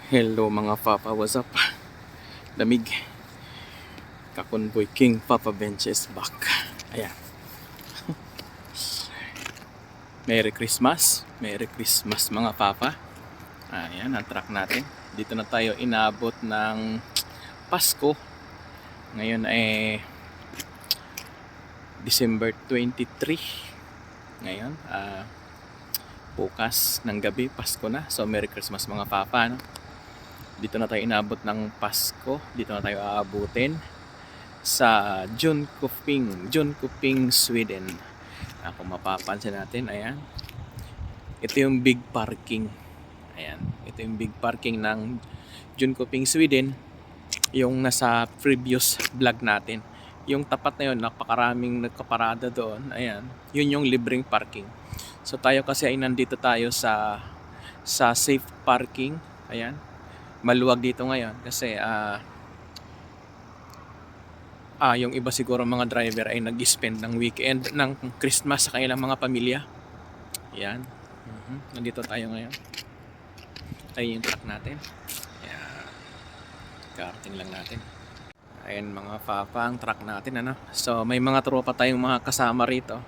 Hello mga Papa, what's up? Lamig. Kakonboy King Papa Bench is back. Ayan. Merry Christmas. Merry Christmas mga Papa. Ayan, ang track natin. Dito na tayo inabot ng Pasko. Ngayon ay December 23. Ngayon, bukas ng gabi, Pasko na. So Merry Christmas mga Papa, no? Dito na tayo inabot ng Pasko. Dito na tayo aabutin sa Jönköping, Sweden. Kung mapapansin natin, ayan. Ito yung big parking. Ayan. Ito yung big parking ng Jönköping, Sweden. Yung nasa previous vlog natin. Yung tapat na yun, napakaraming nagkaparada doon. Ayan. Yun yung libreng parking. So tayo kasi ay nandito tayo sa safe parking. Ayan. Maluwag dito ngayon kasi yung iba siguro mga driver ay nag-spend ng weekend ng Christmas sa kanilang mga pamilya. Yan. Nandito tayo ngayon. Tayo yung truck natin. Yan. Karating lang natin. Ayan mga Papa, ang truck natin, ano. So may mga tropa tayong mga kasama rito.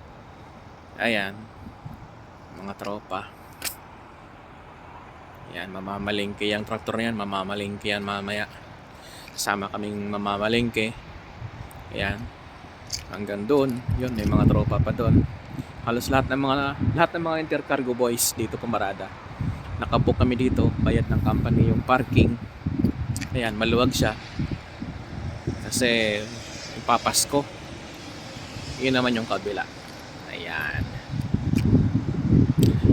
Ayan. Mga tropa. Yan, mamamalingke yung traktor na yan. Mamamalingke yan mamaya. Kasama kaming mamamalingke. Ayan. Hanggang doon. Yun, may mga tropa pa doon. Halos lahat ng mga intercargo boys dito pumarada. Nakabook kami dito. Bayad ng company yung parking. Ayan, maluwag siya. Kasi ipapasko. Yun naman yung kabila. Ayan.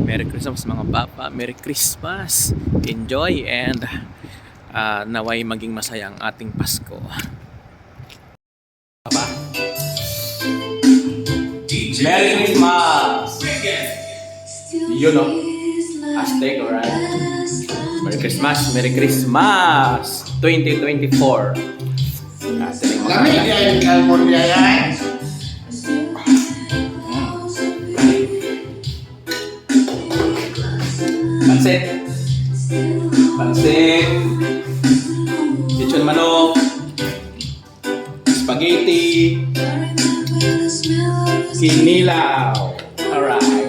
Merry Christmas mga Papa. Merry Christmas. Enjoy and naway maging masaya ang ating Pasko. Papa. Merry Christmas. You know, Aztec, alright? Merry Christmas. Merry Christmas 2024. Lamig yan, California yan. Pansit, lechon manok, spaghetti, kinilaw. Alright.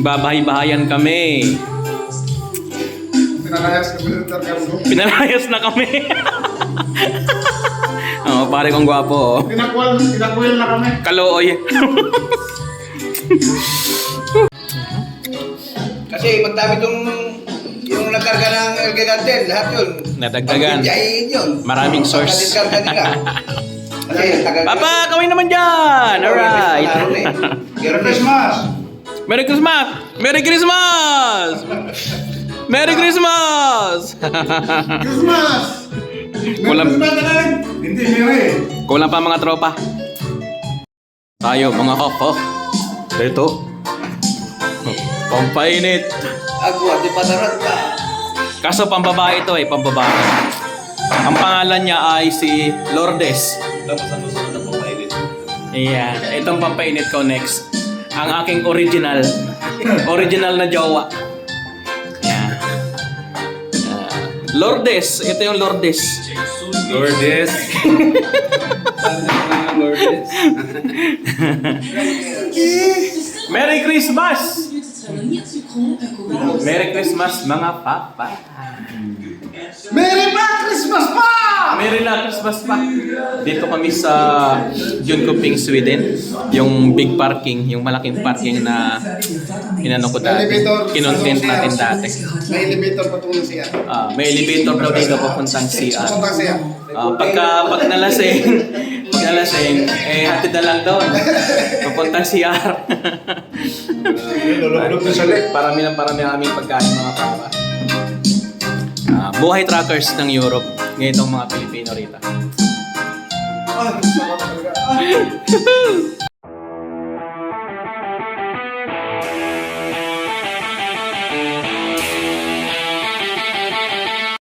Babahay-bahayan kami. Pinalayas na kami. Oh, pare kong gwapo. Pinakwil na kami. Kalooy. Kasi pagdami yung nagkarga ng gigante, lahat yun. Nadagdagan. Pagbiyahin yun. Maraming source. Kasi Papa, kawin naman dyan! Alright. Merry Christmas! Merry Christmas! Merry Christmas! Merry Christmas! Christmas! Kulang, Hindi, Merry. kulang pa mga tropa. Tayo mga koko. Ito. Pampainit. Agwa, di pa narat ka. Kaso pambabae ito pambabae. Ang pangalan niya ay si Lourdes. Tapos ang gusto na papainit. Ayan, itong pampainit ko next. Ang aking original. Original na jowa. Ayan. Lourdes, ito yung Lourdes. Lourdes. Lourdes. Merry Christmas! Merry Christmas mga Papa. Merry Christmas pa! Merry na Christmas pa. Dito kami sa Jönköping, Sweden. Yung big parking, yung malaking parking na inano ko dati. Kinontent natin dati. May elevator patulong siya. May elevator daw dito papuntang CR. Puntang siya. Pag nalasing, hatid na lang doon. Papuntang CR. Lulog na siya ulit. Parami ang aming pagkain mga Papa. Buhay truckers ng Europe. Ngayon itong mga Pilipino rito. Ah, gusto ko talaga.